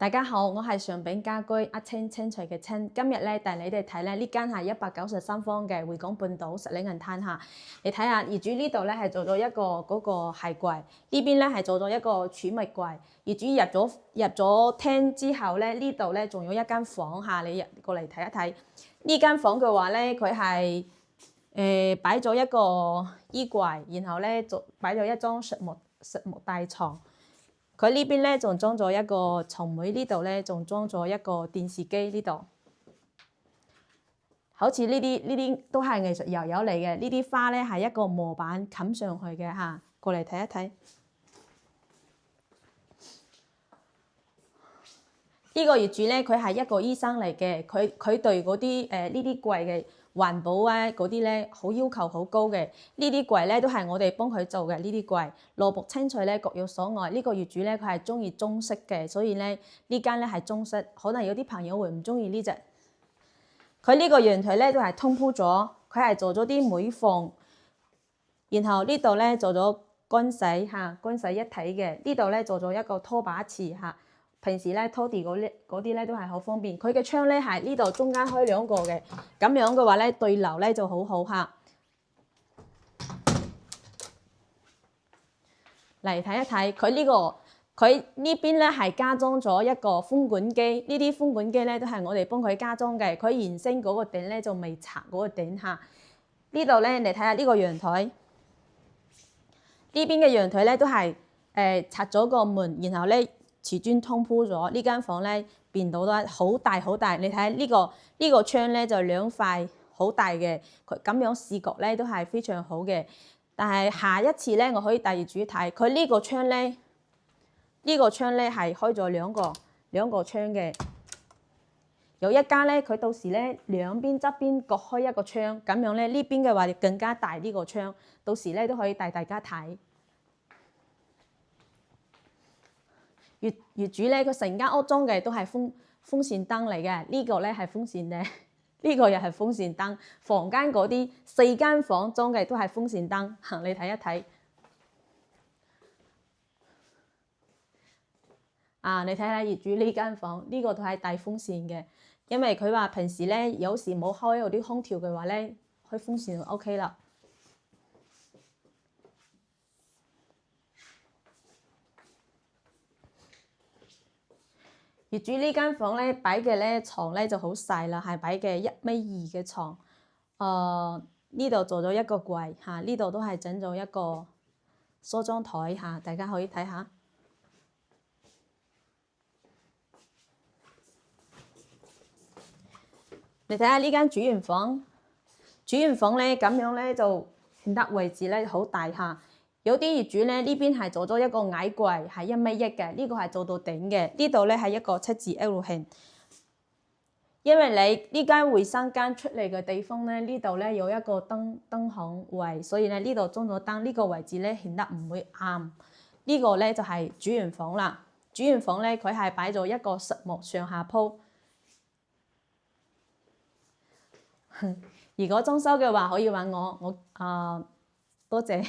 大家好，我係上餅家居阿青青翠嘅青。今日咧帶你哋睇咧呢間係193方嘅匯港半島實領銀灘下。你睇下業主呢度咧係做咗一個嗰個鞋櫃，呢邊咧係做咗一個儲物櫃。業主入咗廳之後咧，呢度咧仲有一間房下，你入過嚟睇一睇。呢間房嘅話咧，佢係擺咗一個衣櫃，然後咧就擺咗一張實木大床。佢呢邊咧仲裝咗一個床尾，呢度咧仲裝咗一個電視機呢度。好似呢啲都係藝術油油嚟嘅，呢啲花咧係一個模板冚上去嘅嚇，過嚟睇一睇。呢個業主咧佢係一個醫生嚟嘅，佢對嗰啲呢啲櫃嘅環保啊嗰啲咧好要求好高嘅，呢啲櫃咧都係我哋幫佢做嘅。呢啲櫃羅布青翠咧各有所愛。呢個業主咧佢係中意中式嘅，所以咧呢間咧係中式。可能有啲朋友會唔中意呢隻。佢呢個陽台咧都係通鋪咗，佢係做咗啲妹縫，然後呢度咧做咗乾洗嚇，乾洗一體嘅。呢度咧做咗一個拖把池嚇。平時咧拖地嗰啲咧都係好方便。佢嘅窗咧係呢度中間開兩個嘅，咁樣嘅話咧對流咧就好好嚇。嚟睇一睇佢呢邊咧係加裝咗一個風管機，呢啲風管機咧都係我哋幫佢加裝嘅。佢原先嗰個頂咧就未拆嗰個頂嚇。呢度咧你睇下呢個陽台，呢邊嘅陽台咧都係拆咗個門，然後咧瓷磚通鋪咗。呢間房咧變到得好大好大。你睇下呢個窗咧就兩塊好大嘅，佢咁樣視覺咧都係非常好嘅。但係下一次咧我可以帶業主睇，佢呢個窗咧係開咗兩個窗嘅。有一家咧佢到時咧兩邊側邊各開一個窗，咁樣咧呢邊嘅話更加大呢個窗，到時咧都可以帶大家睇。業主咧佢成間屋裝嘅都係風扇燈嚟嘅，呢個咧係風扇咧，呢個又係風扇燈。房間嗰啲4間房裝嘅都係風扇燈，你睇一睇。你睇下業主呢間房，呢個都係帶風扇嘅，因為佢話平時咧有時冇開嗰啲空調嘅話咧，開風扇就 OK 啦。業主呢間房咧擺嘅咧床咧就好細啦，係擺嘅1.2米嘅床。呢度做咗一個櫃嚇，呢度都係整咗一個梳妝台嚇，大家可以睇下。你睇下呢間主人房咧咁樣咧就顯得位置咧好大嚇。有啲業主咧呢邊係做咗一個矮櫃，係1.1米嘅，呢個係做到頂嘅。呢度咧係一個7字 L 型，因為你呢間衛生間出嚟嘅地方咧，呢度咧有一個燈孔位，所以咧呢度裝咗燈，呢個位置咧顯得唔會暗。呢個咧就係主人房啦。主人房咧佢係擺咗一個實木上下鋪。如果裝修嘅話可以揾我，多謝。